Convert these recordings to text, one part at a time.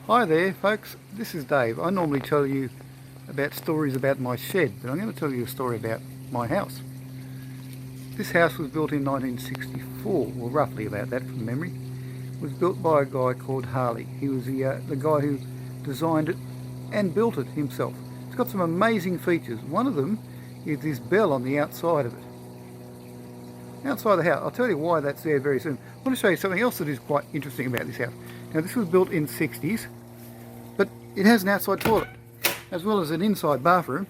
Hi there folks, this is Dave. I normally tell you about stories about my shed, but I'm going to tell you a story about my house. This house was built in 1964, well roughly about that from memory. It was built by a guy called Harley. He was the guy who designed it and built it himself. It's got some amazing features. One of them is this bell on the outside of it. Outside the house. I'll tell you why that's there very soon. I want to show you something else that is quite interesting about this house. Now this was built in the 60s, but it has an outside toilet as well as an inside bathroom.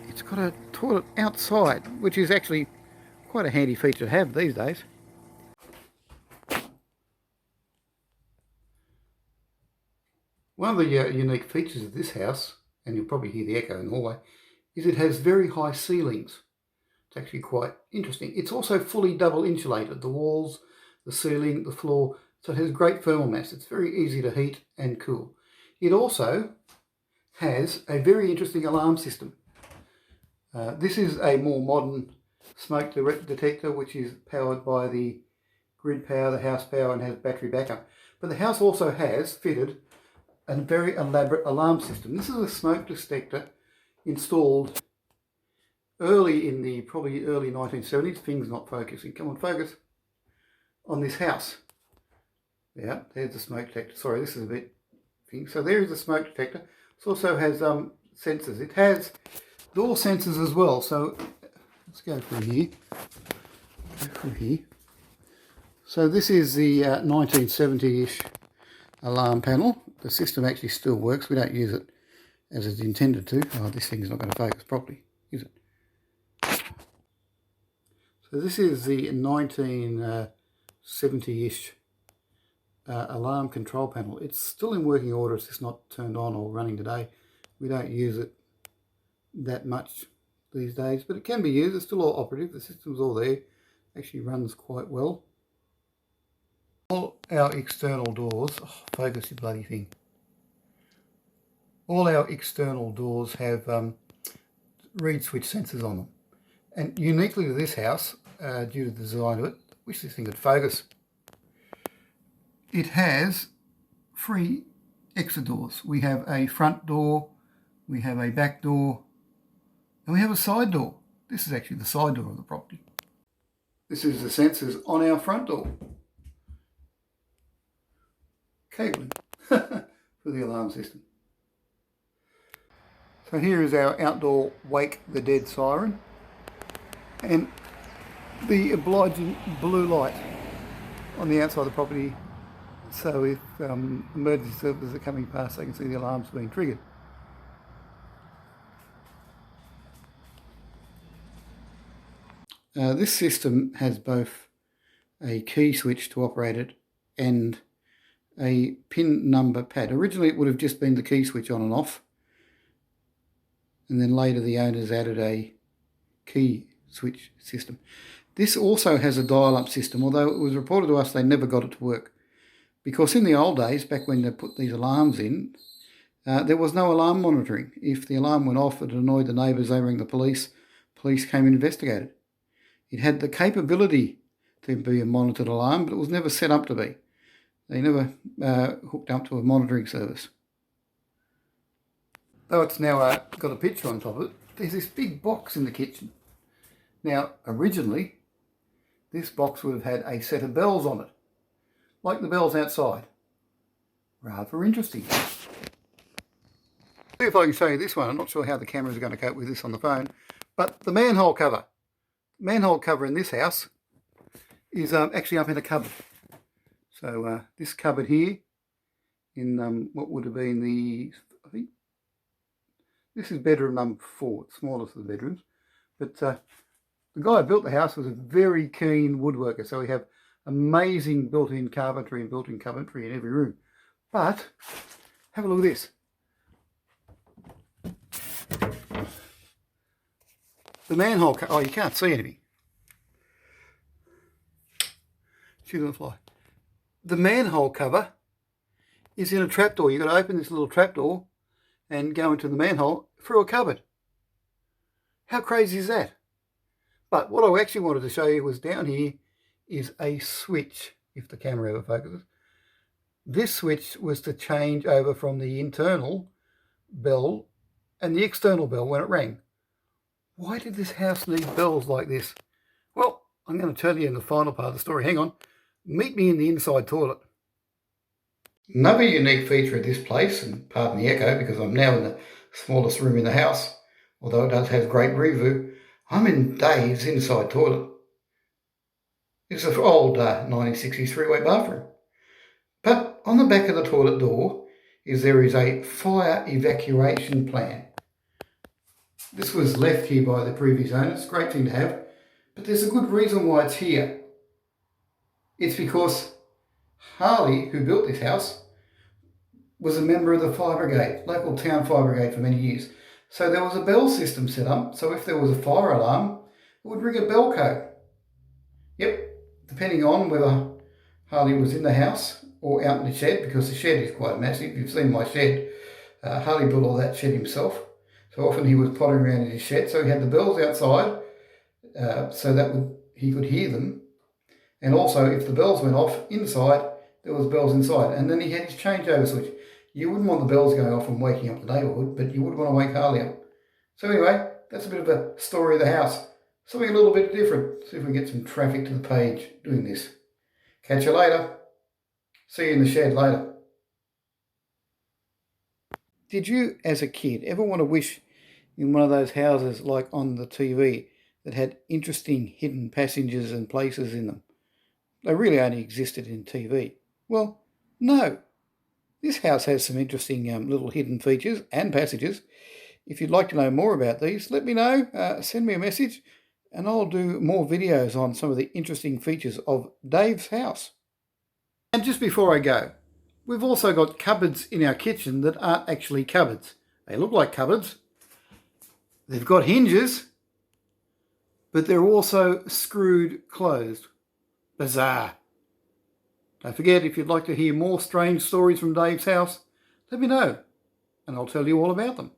It's got a toilet outside, which is actually quite a handy feature to have these days. One of the unique features of this house, and you'll probably hear the echo in the hallway, is it has very high ceilings. It's actually quite interesting. It's also fully double insulated, the walls, the ceiling, the floor, so it has great thermal mass. It's very easy to heat and cool. It also has a very interesting alarm system. This is a more modern smoke detector, which is powered by the grid power, the house power, and has battery backup. But the house also has fitted a very elaborate alarm system. This is a smoke detector installed early in the probably early 1970s. Things not focusing. Come on, focus on this house. Yeah, there's the smoke detector. Sorry, this is a bit thing. So there is a smoke detector. It also has sensors. It has door sensors as well. So let's go through here. So this is the 1970-ish alarm panel. The system actually still works. We don't use it as it's intended to. Oh, this thing's not going to focus properly, is it? So this is the 1970-ish alarm control panel. It's still in working order. It's just not turned on or running today. We don't use it that much these days, but it can be used. It's still all operative. The system's all there. Actually runs quite well. All our external doors, focus you bloody thing. All our external doors have reed switch sensors on them. And uniquely to this house, due to the design of it, I wish this thing could focus. It has 3 exit doors. We have a front door, we have a back door, and we have a side door. This is actually the side door of the property. This is the sensors on our front door. Cabling for the alarm system. So here is our outdoor Wake the Dead siren and the obliging blue light on the outside of the property, so if emergency services are coming past they can see the alarms being triggered. This system has both a key switch to operate it and a pin number pad. Originally it would have just been the key switch on and off, and then later the owners added a key switch system. This also has a dial-up system, although it was reported to us they never got it to work. Because in the old days, back when they put these alarms in, there was no alarm monitoring. If the alarm went off, it annoyed the neighbours, they rang the police. Police came and investigated. It had the capability to be a monitored alarm, but it was never set up to be. They never hooked up to a monitoring service. Though it's now got a picture on top of it, there's this big box in the kitchen. Now, originally, this box would have had a set of bells on it, like the bells outside. Rather interesting. See if I can show you this one. I'm not sure how the cameras are going to cope with this on the phone, but the manhole cover. Manhole cover in this house is actually up in a cupboard. So this cupboard here, in what would have been the, I think, this is bedroom number 4, it's smallest of the bedrooms, but the guy who built the house was a very keen woodworker, so we have amazing built-in carpentry and built-in cupboardry in every room. But have a look at this. The manhole cover, oh, you can't see anything. Shoot on the fly. The manhole cover is in a trapdoor. You've got to open this little trapdoor and go into the manhole through a cupboard. How crazy is that? But what I actually wanted to show you was down here is a switch, if the camera ever focuses. This switch was to change over from the internal bell and the external bell when it rang. Why did this house need bells like this? Well, I'm going to tell you in the final part of the story. Hang on. Meet me in the inside toilet. Another unique feature of this place, and pardon the echo because I'm now in the smallest room in the house, although it does have great review, I'm in Dave's inside toilet. It's an old 1960s three-way bathroom. But on the back of the toilet door there is a fire evacuation plan. This was left here by the previous owner. It's a great thing to have, but there's a good reason why it's here. It's because Harley, who built this house, was a member of the fire brigade, local town fire brigade for many years. So there was a bell system set up, so if there was a fire alarm, it would ring a bell code. Yep, depending on whether Harley was in the house or out in the shed, because the shed is quite massive. You've seen my shed. Harley built all that shed himself. So often he was pottering around in his shed. So he had the bells outside so that he could hear them. And also if the bells went off inside, there was bells inside. And then he had his changeover switch. You wouldn't want the bells going off and waking up the neighbourhood, but you would want to wake Harley up. So anyway, that's a bit of a story of the house. Something a little bit different. See if we can get some traffic to the page doing this. Catch you later. See you in the shed later. Did you, as a kid, ever want to wish in one of those houses like on the TV that had interesting hidden passages and places in them? They really only existed in TV. Well, no. This house has some interesting little hidden features and passages. If you'd like to know more about these, let me know. Send me a message and I'll do more videos on some of the interesting features of Dave's house. And just before I go, we've also got cupboards in our kitchen that aren't actually cupboards. They look like cupboards. They've got hinges, but they're also screwed closed. Bizarre. Don't forget, if you'd like to hear more strange stories from Dave's house, let me know and I'll tell you all about them.